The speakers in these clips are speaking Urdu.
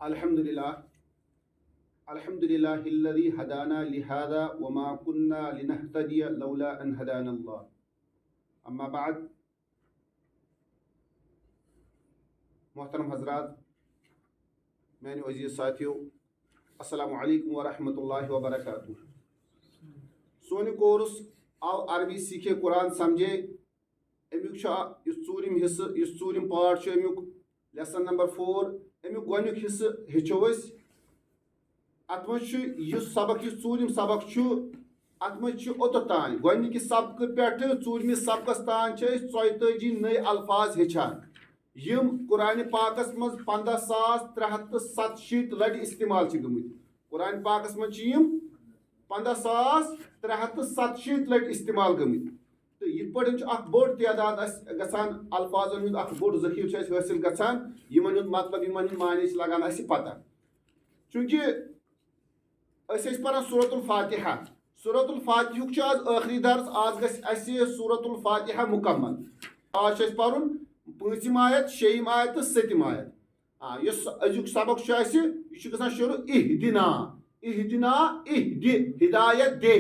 الحمدللہ الحمدللہ الذی ہدانا لہذا وما كنا لنہتدی لولا ان ہدانا اللہ اما بعد. محترم حضرات، میانیو عزیز ساتھیو، السلام علیکم ورحمۃ اللہ وبرکاتہ. سون کورس آو عربی سیکھے قرآن سمجھے امیک ژوٗرِم حصہ ژوٗرِم پارٹ امیک لیسن نمبر 4 امیک گۄڈنیُک حصہ ہیٚچھو أسۍ. اتھ منٛز سبق ژوٗرِم سبق اتھ منٛز اوٚتَتھ تانۍ گۄڈنِکہِ سبقہٕ پٮ۪ٹھٕ ژوٗرمِس سبقس تانۍ چھِ أسۍ 44 نٔے الفاظ ہیٚچھان یِم قرآنِ پاکس منٛز 15,367 لٹہِ استعمال چھِ گٔمٕتۍ. قرآنِ پاکس منٛز چھِ یِم 15,367 لٹہِ استعمال گٔمٕتۍ. تہٕ یِتھ پٲٹھۍ چھُ اکھ بوٚڑ تعداد اَسہِ گژھان، الفاظن ہُنٛد اکھ بوٚڑ ذخیرٕ چھُ اَسہِ حٲصِل گژھان، یِمن ہُنٛد مطلب یِمن ہُنٛد معنے چھِ لگان اَسہِ پتہ. چوٗنٛکہِ أسۍ ٲسۍ پران سورۃ الفاتحہ. سورۃ الفاتحُک چھُ آز ٲخری درس. آز گژھِ اَسہِ سورۃ الفاتحہ مُکمل. آز چھُ اَسہِ پرُن 5م آیت 6م آیت تہٕ 7م آیت. یُس أزیُک سبق چھُ اَسہِ یہِ چھُ گژھان شروع اِہدِنا اِہدِنا اِہدِ ہدایت دے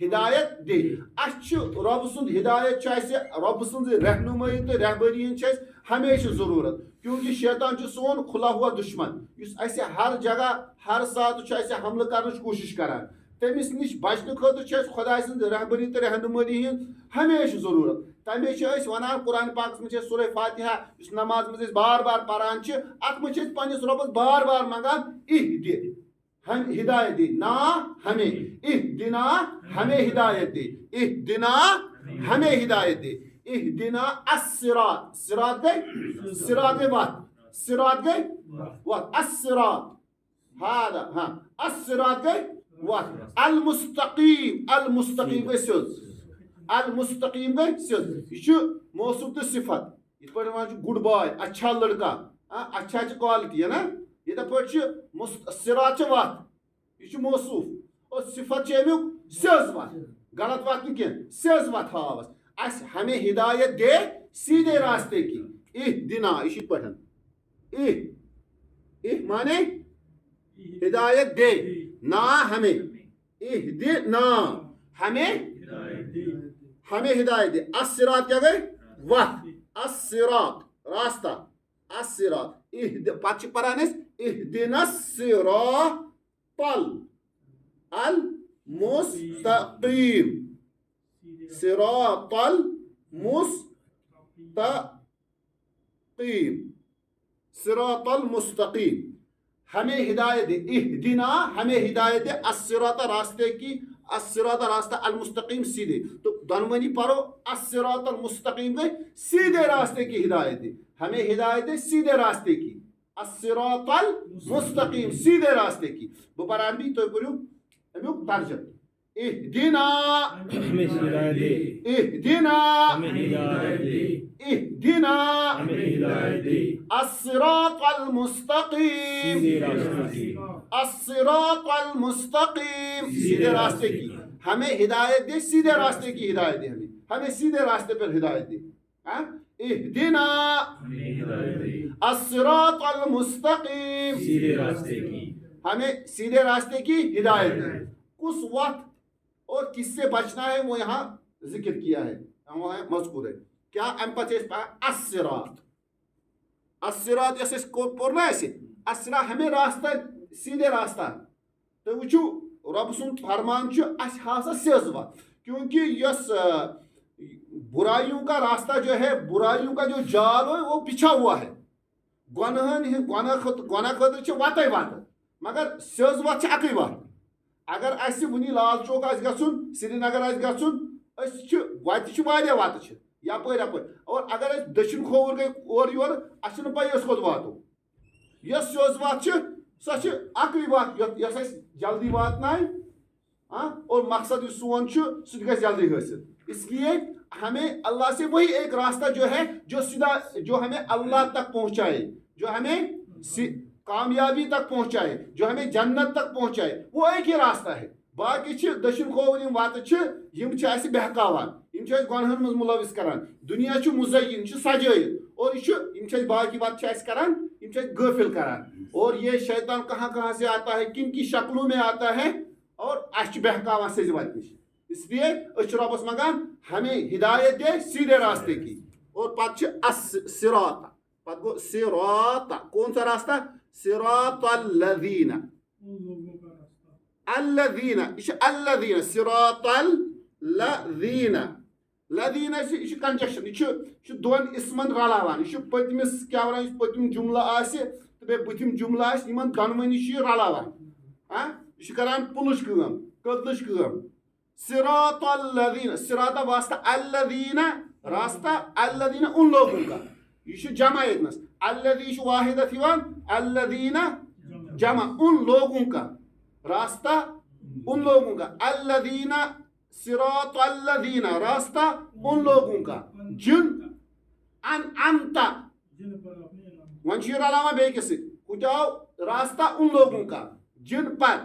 ہدایت دے. اَسہِ چھُ رۄبہٕ سُنٛد ہدایت چھُ اَسہِ رۄبہٕ سٕنٛز رہنُمٲیی تہٕ رہبٔری ہٕنٛز چھِ اَسہِ ہمیشہِ ضروٗرت. کیونکہِ شیطان چھُ سون کھُلا ہوا دُشمن یُس اَسہِ ہر جگہ ہر ساتہٕ چھُ اَسہِ حملہٕ کرنٕچ کوٗشش کران. تٔمِس نِش بچنہٕ خٲطرٕ چھِ اَسہِ خۄداے سٕنٛز رہبٔری تہٕ رہنُمٲیی ہٕنٛز ہمیشہِ ضروٗرت. تَمے چھِ أسۍ وَنان قرآنِ پاکس منٛز چھِ أسۍ سورہ فاتحہ یُس نماز منٛز أسۍ بار بار پران چھِ، اَتھ منٛز چھِ أسۍ پننِس رۄبس بار بار منگان اِہدِ ہدایت دے نا ہمیں اہدنا ہمیں ہدایت دے اہدنا ہمیں ہدایت دے اہدنا الصراط صراط گئے صراط وات صراط گئے وات الصراط ہادا ہاں الصراط گئے وات المستقیم المستقیم گئے سیوٚد المستقیم گئے سیوٚد. یہ چھُ موصوف تہٕ صفت. یِتھ پٲٹھۍ وَنان چھُ گُڈ باے اچھا لڑکا اچھا چھِ کوالٹی ہے نا. یِتھے پٲٹھۍ چھُ صراط چھِ وتھ یہِ چھُ موصوف اور صفت چھِ امیُک سیٚز وتھ. غلط وتھ نہٕ کینٛہہ، سیٚز وتھ ہاو اَسہِ ہمیں ہدایت دے سیدھے راستے کی. اہدنا یہِ چھُ یِتھ پٲٹھۍ اہ مانے ہدایت دے نا ہمیں اہدنا ہمیں ہمیں ہدایت دے. الصراط کیا گئے وتھ الصراط راستہ الصراط پتہٕ چھِ پران أسۍ اہدنا الصراط المستقیم صراط المستقیم صراط المستقیم. ہمیں ہدایت دے اہدنا ہمیں ہدایت دے الصراط راستے کی الصراط راستہ المستقیم سیدھے. تو دونونی پڑھو الصراط المستقیم گئے سیدھے راستے کی ہدایت دے. ہمیں ہدایت دے سیدھے راستے کی الصراط المستقیم سیدھے راستے کی. بہ پرٕ عربی تُہۍ پٔرِو امیُک ترجمہ. اہدنا اہدنا اہدنا الصراط المستقیم الصراط المستقیم سیدھے راستے کی. ہمیں ہدایت دے سیدھے راستے کی ہدایت دے. ہمیں سیدھے راستے پر ہدایت دے. اہدنا الصراط المستقیم سیدھے راستے کی ہمیں سیدھے راستے کی ہدایت دے. کس وقت اور کس سے بچنا ہے وہ یہاں ذکر کیا ہے، وہ مذکور ہے. کیا ام پتہ الصراط الصراط یس اس کو پورنا ہے الصراط ہمیں راستہ سیدھے راستہ. تو وچھو رب سن فرمان چھُ اس ہاسا سیز وت. کیونکہ یس برائیوں کا راستہ جو ہے، برائیوں کا جو جال ہے وہ بچھا ہوا ہے. گناہ خٲطرٕ چھِ وتے وتہٕ مگر سیز وت چھِ اکٕے وتھ. اگر اَسہِ وٕنی لال چوک آسہِ گژھُن، سری نگر آسہِ گژھُن، أسۍ چھِ وتہِ چھِ واریاہ وتہٕ چھِ یپٲرۍ یپٲرۍ. اور اگر أسۍ دٔچھُن کھووُر گٔے اورٕ یورٕ اَسہِ چھِنہٕ پَے أسۍ کوٚت واتو. یۄس سیٚز وتھ چھِ سۄ چھِ اکٕے وتھ یۄس اَسہِ جلدی واتنایہِ اور مقصد یُس سون چھُ سُہ تہِ گژھِ جلدی حٲصِل. اس لیے ہمیں اللہ سے وہی ایک راستہ جو ہے جو سیدھا جو ہمیں اللہ تک پہنچائے، جو ہمیں کامیابی تک پہنچائے، جو ہمیں جنت تک پہنچائے، وہ ایک ہی راستہ ہے. باقی چھِ دٔچھُن کھووُر یِم وتہٕ چھِ یِم چھِ اَسہِ بہکاوان، یِم چھِ اَسہِ گۄنہَن منٛز مُلوث کران. دُنیا چھُ مُزین چھُ سجٲیِتھ اور یہِ چھُ یِم چھِ اَسہِ باقی وتہٕ چھِ اَسہِ کران یِم غافل کران اور یہ شیطان کہاں کہاں سے آتا ہے کن کی شکلوں میں آتا ہے اور اس بہکاوان سز وت نش اس لیے ربس منگان ہمیں ہدایت دے سیدھے راستے کی اور پتہ الصراط پتہ گو صراط کون سا راستہ صراط الذین الذین الذین صراط الذین لذین یہ کنجکشن یہ دون اسمن رلاوان یہ پتمس کیا ونان پتم جملہ آسہ تو بے بتم جملہ آسہ یمن دونونی یہ رلاوان ہاں یہ کران پلش کام کدلش کام صراط الذین صراط واسطہ الذین راستہ الذین ان لوگوں کا یہ جمع اتنس الذی واحدت یوان الذین جمع ان لوگوں کا راستہ ان لوگوں کا الذین صراط الذین راستہ ان لوگوں کا جن انعمت ون چھ رلاوان بیٚیہِ کِس سۭتۍ کُتیاو راستہ ان لوگوں کا جن پر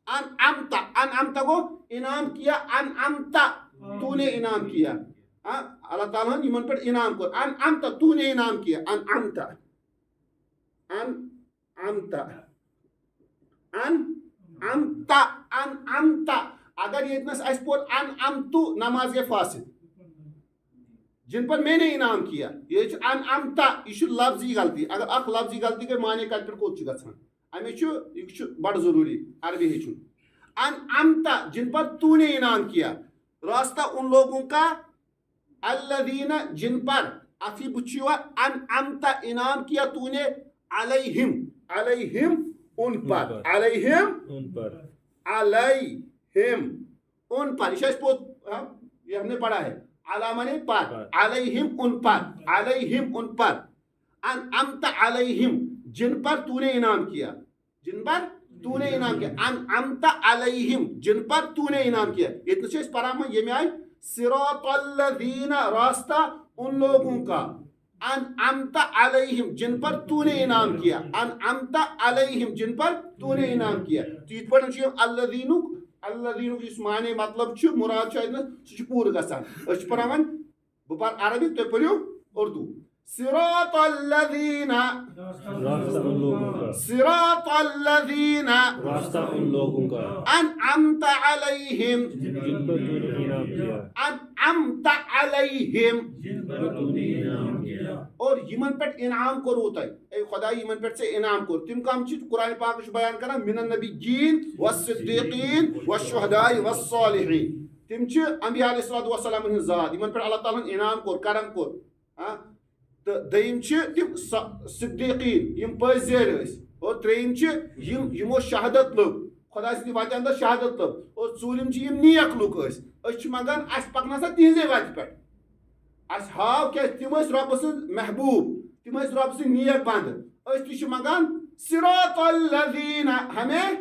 انعمت انعمت گو انعام کیا انعمت تو نے انعام کیا اللہ تعالیٰ نے یمن پر انعام کر انعمت تو نے انعام کیا انعمت انعمت انعمت انعمت اگر یہ اتنا اس پر انعمت نماز کے فاسد جن پر میں نے انعام کیا یہ انعمت یہ لفظی غلطی اگر اخ لفظی غلطی کے معنی کت پہ کوت گژھان امی یہ بڑا ضروری عربی ہیچن انعمت جن پر تو نے انعام کیا راستہ ان لوگوں کا الذین جن پر افی بچیوا انعمت انعام کیا تو نے علیہم علیہم ان پر علیہم ان پر علیہم ان پر یہ ہم نے پڑھا ہے علامہ نے پر علیہم ان پر علیہم ان پر انعمت علیہم جن پر تو نے انعام کیا جن پر تو نے انعام کیا انعمت علیہم جن پر تو نے انعام کیا اتنا سے اس پرامہ یہ میں آئی صراط الذین راستہ ان لوگوں کا انعمت علیہم جن پر تو نے انعام کیا انعمت علیہم جن پر تو نے انعام کیا تو یہ پڑھنا چاہیے الذین اس معنی مطلب چھ مراد چاہیے سہ پور گژھان اس پرامن بہ پر عربی تو پڑھو اردو صراط الذین صراط الذین راستہ ان لوگوں کا انعمت علیہم جن پر تو نے انعام کیا انعمت علیہم جن پر تو نے انعام کیا اور یمن پہ انعام کرو تہ اے خدا یمن پہ سے انعام کر تم کم چھ قرآن پاک بیان کران من النبیین والصدیقین والشہداء والصالحین تم چھ انبیاء علیہ السلام ہن ذات یمن پہ اللہ تعالی انعام کر کرم کر ہاں تو دیم تم صدیقین یم پزیر اور تریم یمو شہادت لوگ خدا سندِ وتہِ اندر شہادت لوگ اور ژوٗرِم یم نیک لوگ اس منگان اس پکنا سا تہذے وتہِ پہ اس ہاو کیا تم رب سن محبوب تم رب سن نیک بند اس تہ منگان صراط الذین ہمیں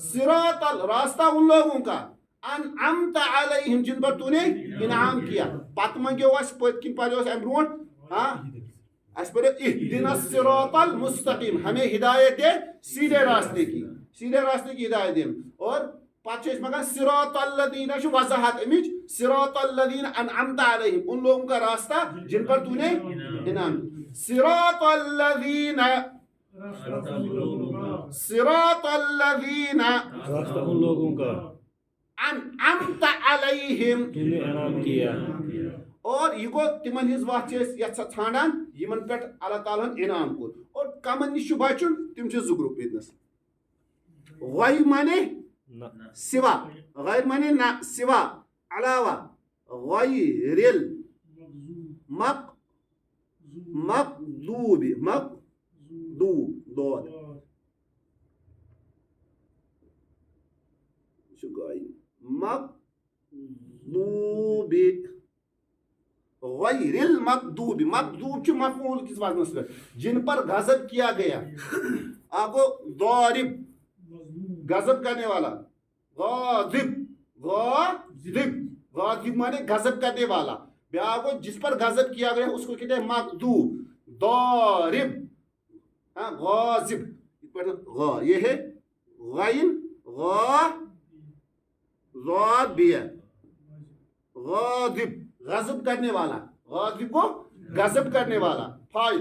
صراط راستہ ان لوگوں کا انعمت علیہم جن پر تو نے انعام کیا پت منگو اس پت کن پڑھو اس برونٹ ہاں اس پڑھو اہدنا الصراط المستقیم ہمیں ہدایت دے سیدھے راستے کی ہدایت دے اور پتہ اس مگر صراط الذین چھ وضاحت امچ صراط الذین انعمت علیہم ان لوگوں کا راستہ جن پر تو نے انعام صراط الذین صراط الذین راستہ ان لوگوں کا انعمت علیہم تو نے انعام کیا اور یہ گو تمن ہز وت یتھ ژھانڈان یمن پہ اللہ تعالیٰ انعام کور اور کمن نش بچن تم زٕ گروپ یتنس غیر مانے سوا غیر مانے نہ سوا علاوہ غیر مقدوب دود مقدوب غیر المقدوب مقدوب چھ مفعول کس وزنس پہ جن پر غضب کیا گیا آپ کو ضارب غضب کرنے والا غاضب غاضب مانے غضب کرنے والا بیاکھ کو جس پر غضب کیا گیا اس کو کہتے ہیں مقدوب ضارب غاضب یہ ہے غین غا ضاد بھی ہے غاضب غضب کرنے والا غاضب کو غضب کرنے والا فائل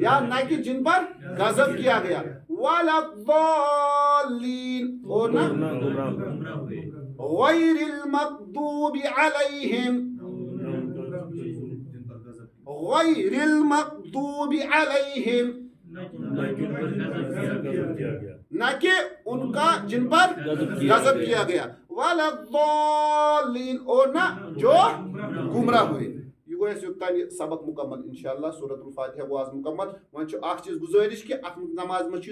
یا نہ کہ جن پر غضب کیا گیا وَلَضَّالِّينَ اور نہ غیر المغضوب علیہم غیر المغضوب علیہم نہ کہ ان کا جن پر غضب کیا گیا وَلَضَّالِّينَ اور نہ جو گمراہ ہوئے. یہ گو اس یوتان یہ سبق مکمل انشاءاللہ سورۃ الفاتحہ گو آز مکمل. وۄنۍ چھُ اکھ چیز گزٲرِش کہ اتھ نماز منٛز چھُ